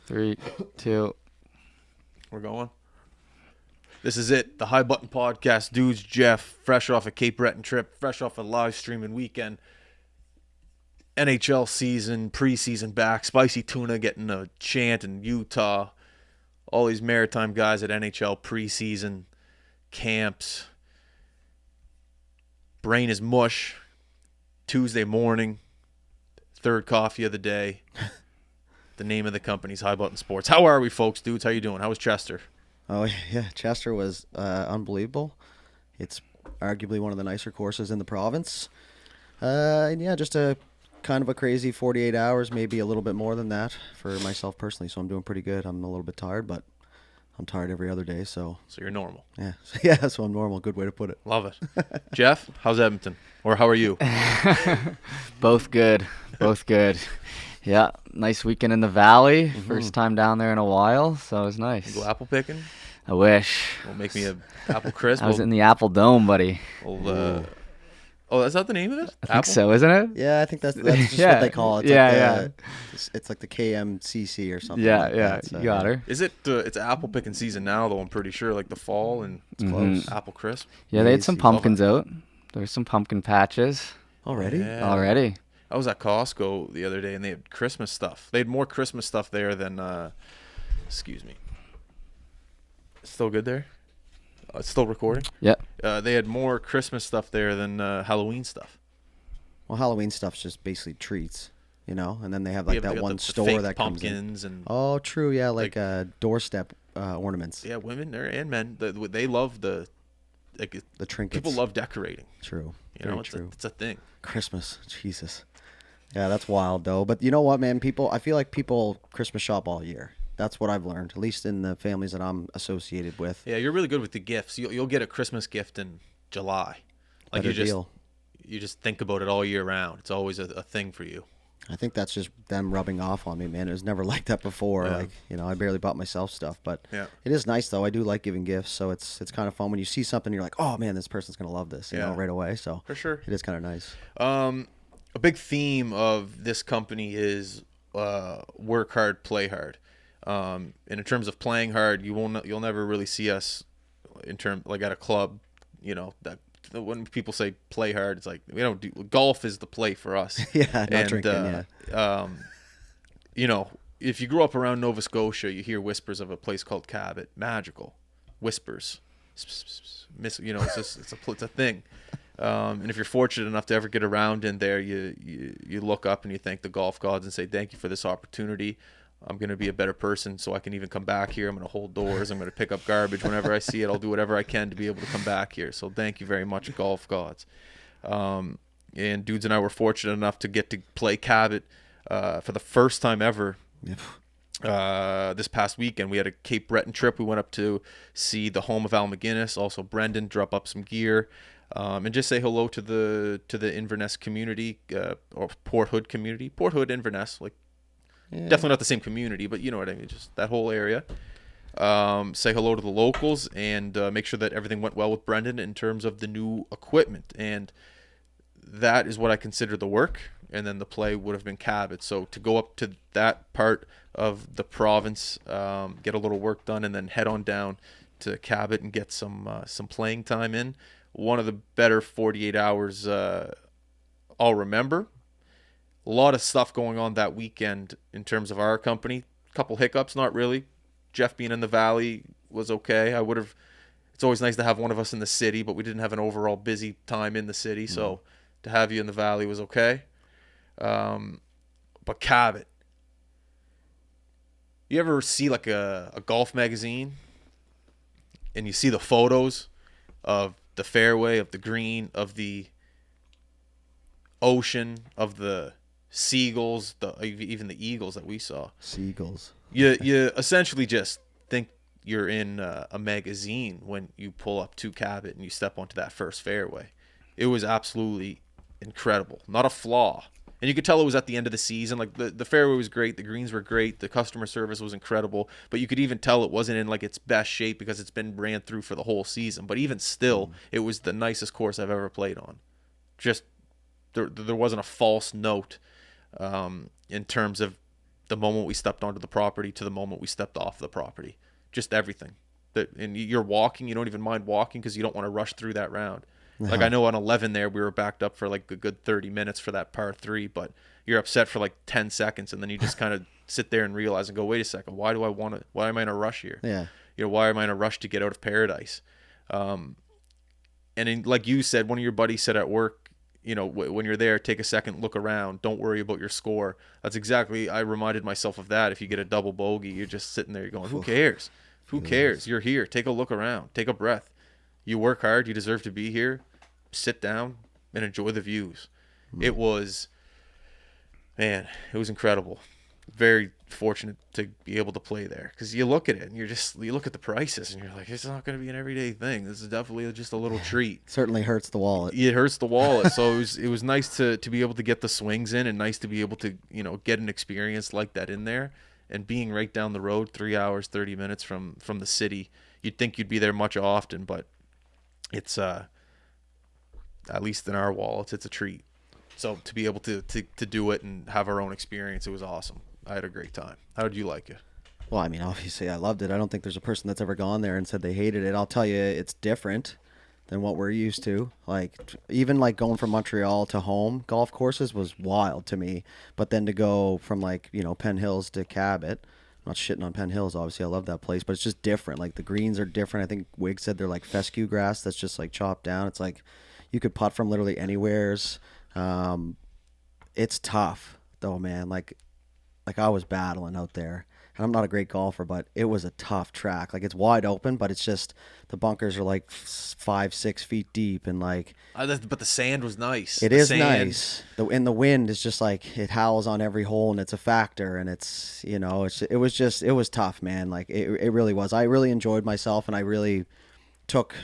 3, 2. We're going. This is it. The High Button Podcast. Dudes, Jeff, fresh off a Cape Breton trip, fresh off a live streaming weekend. NHL season, preseason back. Spicy Tuna getting a chant in Utah. All these maritime guys at NHL preseason camps. Brain is mush. Tuesday morning. Third coffee of the day. The name of the company's High Button Sports. How are we, folks? Dudes, how you doing? How was Chester? Oh, yeah. Chester was unbelievable. It's arguably one of the nicer courses in the province. And yeah, just a kind of a crazy 48 hours, maybe a little bit more than that for myself personally. So I'm doing pretty good. I'm a little bit tired, but I'm tired every other day. So you're normal. Yeah. Yeah, so I'm normal. Good way to put it. Love it. Jeff, how's Edmonton? Or how are you? Both good. Both good. Yeah, nice weekend in the Valley. First time down there in a while, so it was nice. You go apple picking? I wish. Well, make me a apple crisp. I was in the Apple Dome, buddy. Oh, that's not the name of it? I think so, isn't it? Yeah, I think that's just what they call it. It's It's like the KMCC or something. Yeah, like that, so, you got her. Is it? It's apple picking season now, though. I'm pretty sure, like the fall, and it's close. Apple crisp. Yeah, they had some Easy. pumpkins out. There were some pumpkin patches Already? Yeah. already. I was at Costco the other day, and they had Christmas stuff. They had more Christmas stuff there than. Excuse me. Still good there? It's still recording? Yep. They had more Christmas stuff there than Halloween stuff. Well, Halloween stuff's just basically treats, and then they have like Yeah, but they that got one the store fake that comes in. pumpkins and Oh, true. Yeah, like doorstep ornaments. yeah, women and men. They love the trinkets. people love decorating. True. You know, Very it's true. it's a thing. Christmas. Jesus. Yeah, that's wild though. But you know what, man? I feel like people Christmas shop all year. That's what I've learned, at least in the families that I'm associated with. Yeah, you're really good with the gifts. You'll get a Christmas gift in July. Like Better deal. You just think about it all year round. It's always a thing for you. I think that's just them rubbing off on me, man. It was never like that before. Yeah. Like, I barely bought myself stuff, but Yeah. it is nice though. I do like giving gifts, so it's kind of fun when you see something you're like, oh man, this person's gonna love this, right away. So For sure. it is kind of nice. A big theme of this company is work hard, play hard. And in terms of playing hard, you'll never really see us like at a club. That when people say play hard, it's like we don't do golf is the play for us. Yeah, not drinking. If you grew up around Nova Scotia, you hear whispers of a place called CABOT. Magical whispers. It's a thing. And if you're fortunate enough to ever get around in there, you look up and you thank the golf gods and say, thank you for this opportunity. I'm going to be a better person so I can even come back here. I'm going to hold doors. I'm going to pick up garbage whenever I see it. I'll do whatever I can to be able to come back here. So thank you very much, golf gods. And Dudes and I were fortunate enough to get to play CABOT for the first time ever. Yep. This past weekend. We had a Cape Breton trip. We went up to see the home of Al McGuinness, also Brendan, drop up some gear. And just say hello to the Inverness community, or Port Hood community. Port Hood, Inverness, definitely not the same community, but you know what I mean, just that whole area. Say hello to the locals and make sure that everything went well with Brendan in terms of the new equipment. And that is what I consider the work. And then the play would have been CABOT. So to go up to that part of the province, get a little work done, and then head on down to CABOT and get some playing time in. One of the better 48 hours I'll remember. A lot of stuff going on that weekend in terms of our company. Couple hiccups, not really. Jeff being in the Valley was okay. It's always nice to have one of us in the city, but we didn't have an overall busy time in the city. So to have you in the Valley was okay. But CABOT. You ever see like a golf magazine and you see the photos of the fairway, of the green, of the ocean, of the seagulls, even the eagles that we saw. Seagulls. You essentially just think you're in a magazine when you pull up to CABOT and you step onto that first fairway. It was absolutely incredible. Not a flaw. And you could tell it was at the end of the season. Like the fairway was great, the greens were great, the customer service was incredible, but you could even tell it wasn't in like its best shape because it's been ran through for the whole season. But even still, it was the nicest course I've ever played on. Just there wasn't a false note in terms of the moment we stepped onto the property to the moment we stepped off the property. Just everything. And you're walking, you don't even mind walking because you don't want to rush through that round. Like I know on 11 there, we were backed up for like a good 30 minutes for that par 3, but you're upset for like 10 seconds, and then you just kind of sit there and realize and go, wait a second, why am I in a rush here? Yeah. Why am I in a rush to get out of paradise? Like you said, one of your buddies said at work, when you're there, take a second, look around, don't worry about your score. That's exactly, I reminded myself of that. If you get a double bogey, you're just sitting there, you're going, who cares? Who cares? You're here. Take a look around. Take a breath. You work hard. You deserve to be here. Sit down and enjoy the views. It was incredible. Very fortunate to be able to play there, because you look at it and you look at the prices and you're like, it's not going to be an everyday thing. This is definitely just a little treat. Certainly hurts the wallet. It hurts the wallet. So it was nice to be able to get the swings in, and nice to be able to get an experience like that in there. And being right down the road, 3 hours 30 minutes from the city, you'd think you'd be there much often, but it's at least in our wallets, it's a treat. So to be able to do it and have our own experience, it was awesome. I had a great time. How did you like it? Well, I mean, obviously I loved it. I don't think there's a person that's ever gone there and said they hated it. I'll tell you, it's different than what we're used to. Like, even like going from Montreal to home golf courses was wild to me. But then to go from like, Penn Hills to Cabot, I'm not shitting on Penn Hills, obviously I love that place, but it's just different. Like the greens are different. I think Wig said they're like fescue grass that's just like chopped down. It's like you could putt from literally anywheres. It's tough though, man. Like I was battling out there, and I'm not a great golfer, but it was a tough track. Like, it's wide open, but it's just the bunkers are like 5-6 feet deep, and like. But the sand was nice. It is nice. The wind is just like, it howls on every hole, and it's a factor, and it's it was tough, man. Like it really was. I really enjoyed myself, and I really took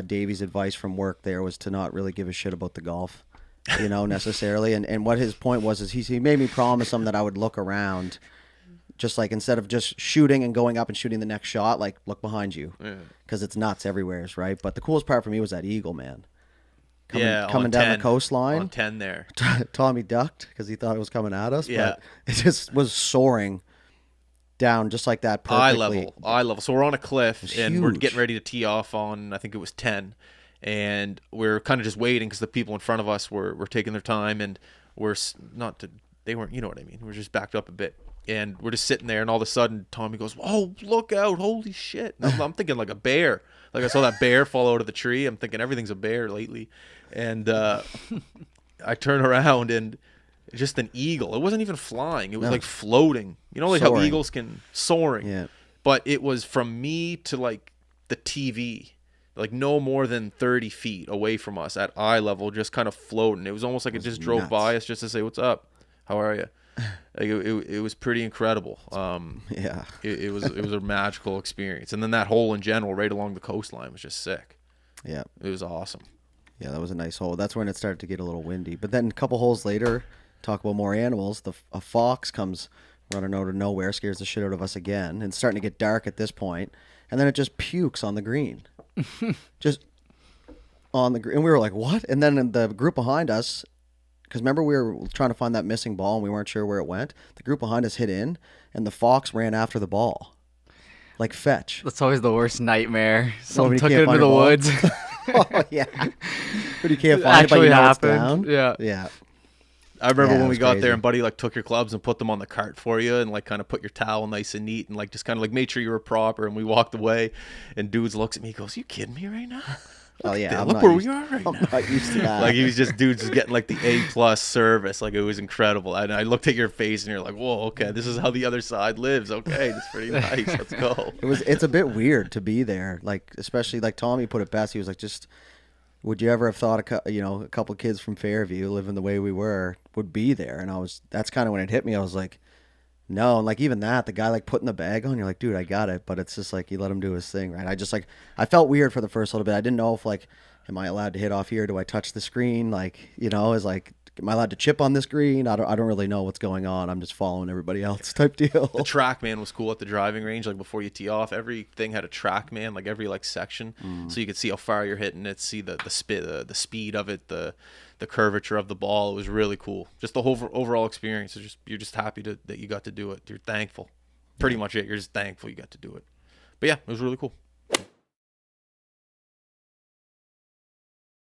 Davey's advice from work. There was to not really give a shit about the golf. Necessarily. And what his point was is he made me promise him that I would look around, just like instead of just shooting and going up and shooting the next shot, like look behind you, because it's nuts everywhere, right? But the coolest part for me was that eagle, man. Coming down 10, the coastline. On 10 there. Tommy ducked because he thought it was coming at us, but it just was soaring down just like that perfectly. Eye level. So we're on a cliff, and huge. We're getting ready to tee off on, I think it was 10. And we're kind of just waiting because the people in front of us were taking their time, and they weren't, you know what I mean? We're just backed up a bit, and we're just sitting there, and all of a sudden Tommy goes, "Oh, look out, holy shit." And I'm thinking like a bear. Like I saw that bear fall out of the tree. I'm thinking everything's a bear lately. And I turn around, and just an eagle. It wasn't even flying. It was like floating. Like soaring. How eagles can soaring. Yeah. But it was from me to like the TV. Like no more than 30 feet away from us at eye level, just kind of floating. It was almost like it just drove nuts. by us just to say, "What's up? How are you?" Like it was pretty incredible. Yeah. It was a magical experience. And then that hole in general, right along the coastline, was just sick. Yeah. It was awesome. Yeah, that was a nice hole. That's when it started to get a little windy. But then a couple holes later, talk about more animals. A fox comes running out of nowhere, scares the shit out of us again, and it's starting to get dark at this point. And then it just pukes on the green. Just on the green. And we were like, what? And then in the group behind us, because remember we were trying to find that missing ball and we weren't sure where it went. The group behind us hit in, and the fox ran after the ball. Like fetch. That's always the worst nightmare. When Someone you took can't it into find the your ball. woods. Oh, yeah. But you can't It find it, but actually you know happened. it's down. Yeah. I remember Yeah, when it we was got crazy. there and Buddy like took your clubs and put them on the cart for you, and like kind of put your towel nice and neat, and like just kind of like made sure you were proper, and we walked away, and dudes looks at me, he goes, "You kidding me right now? Oh, yeah. Look where we are right I'm now." not used to that. Like he was just dudes just getting like the A+ service. Like it was incredible. And I looked at your face and you're like, "Whoa, okay, this is how the other side lives. Okay, that's pretty nice. Let's go." It's a bit weird to be there. Like, especially like Tommy put it best. He was like, just, would you ever have thought a couple kids from Fairview living the way we were would be there? And that's kind of when it hit me. I was like, no. And like even that, the guy like putting the bag on, you're like, dude, I got it. But it's just like, you let him do his thing, right? I felt weird for the first little bit. I didn't know if like, am I allowed to hit off here? Do I touch the screen? Like, is like, am I allowed to chip on this green? I don't really know what's going on. I'm just following everybody else type deal. The track man was cool at the driving range. Like before you tee off, everything had a track man, like every like section, so you could see how far you're hitting it, see the speed of it, the the curvature of the ball. It was really cool. Just the whole overall experience is you're just happy that you got to do it. You're thankful. Pretty much it. You're just thankful you got to do it. But yeah, it was really cool.